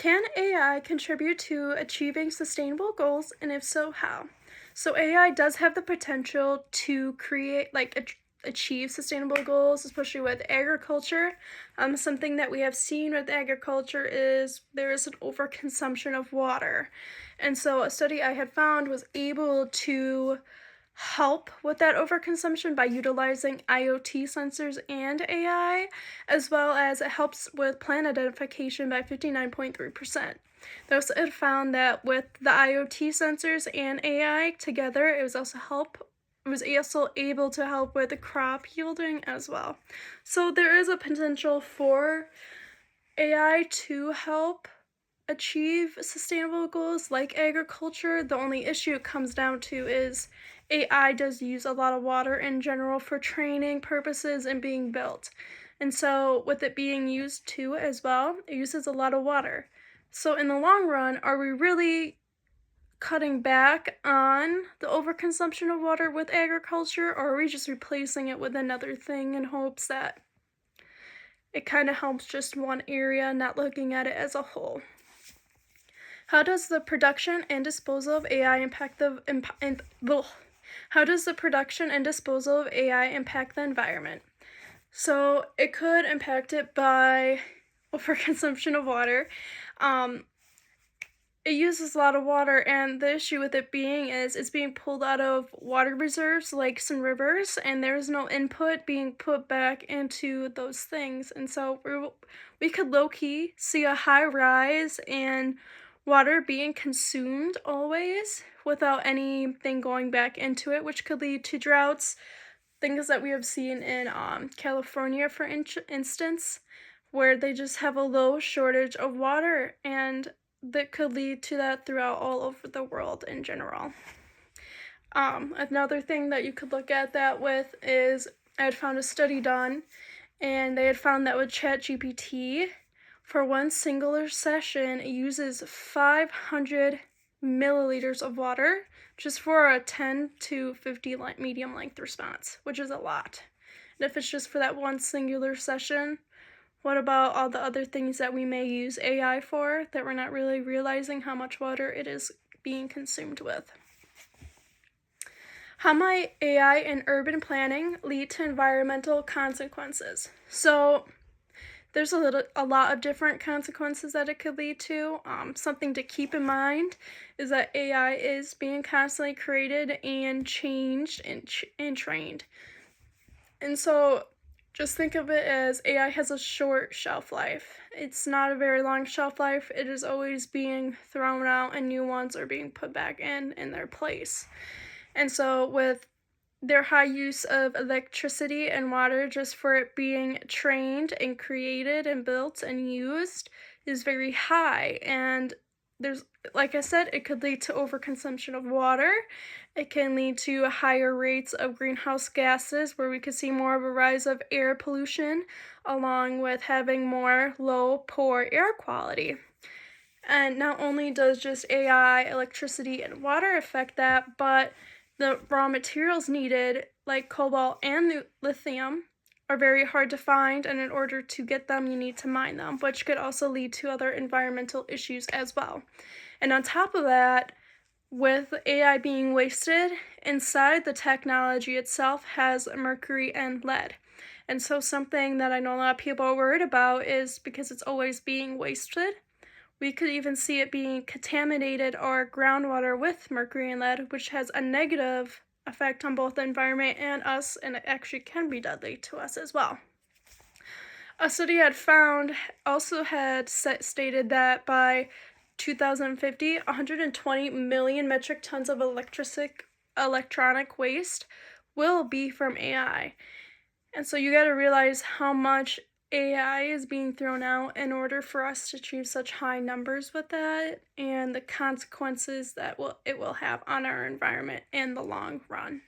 Can AI contribute to achieving sustainable goals, and if so, how? So AI does have the potential to create, achieve sustainable goals, especially with agriculture. Something that we have seen with agriculture is there is an overconsumption of water. And so a study I had found was able to help with that overconsumption by utilizing IoT sensors and AI, as well as it helps with plant identification by 59.3%. They also had found that with the IoT sensors and AI together, it was also able to help with the crop yielding as well. So there is a potential for AI to help achieve sustainable goals like agriculture. The only issue it comes down to is AI does use a lot of water in general for training purposes and being built. And so, with it being used too as well, it uses a lot of water. So, in the long run, are we really cutting back on the overconsumption of water with agriculture, or are we just replacing it with another thing in hopes that it kind of helps just one area, not looking at it as a whole? How does the production and disposal of AI impact the How does the production and disposal of AI impact the environment? So it could impact it by overconsumption of water. Um, it uses a lot of water, and the issue with it being is it's being pulled out of water reserves, lakes and rivers, and there's no input being put back into those things. And so we could low-key see a high rise in water being consumed always without anything going back into it, which could lead to droughts, things that we have seen in California, for instance, where they just have a low shortage of water, and that could lead to that throughout all over the world in general. Another thing that you could look at that with is I had found a study done, and they had found that with ChatGPT, for one singular session, it uses 500 milliliters of water just for a 10 to 50 medium length response, which is a lot. And if it's just for that one singular session, what about all the other things that we may use AI for that we're not really realizing how much water it is being consumed with? How might AI in urban planning lead to environmental consequences? So there's a lot of different consequences that it could lead to. Something to keep in mind is that AI is being constantly created and changed and trained. And so just think of it as AI has a short shelf life. It's not a very long shelf life. It is always being thrown out and new ones are being put back in their place. And so with their high use of electricity and water just for it being trained and created and built and used is very high. And there's, like I said, it could lead to overconsumption of water. It can lead to higher rates of greenhouse gases, where we could see more of a rise of air pollution, along with having more low, poor air quality. And not only does just AI, electricity, and water affect that, but the raw materials needed, like cobalt and lithium, are very hard to find, and in order to get them, you need to mine them, which could also lead to other environmental issues as well. And on top of that, with AI being wasted, inside the technology itself has mercury and lead. And so something that I know a lot of people are worried about is because it's always being wasted, we could even see it being contaminated or groundwater with mercury and lead, which has a negative effect on both the environment and us, and it actually can be deadly to us as well. A study had stated that by 2050, 120 million metric tons of electronic waste will be from AI. And so you got to realize how much AI is being thrown out in order for us to achieve such high numbers with that, and the consequences that it will have on our environment in the long run.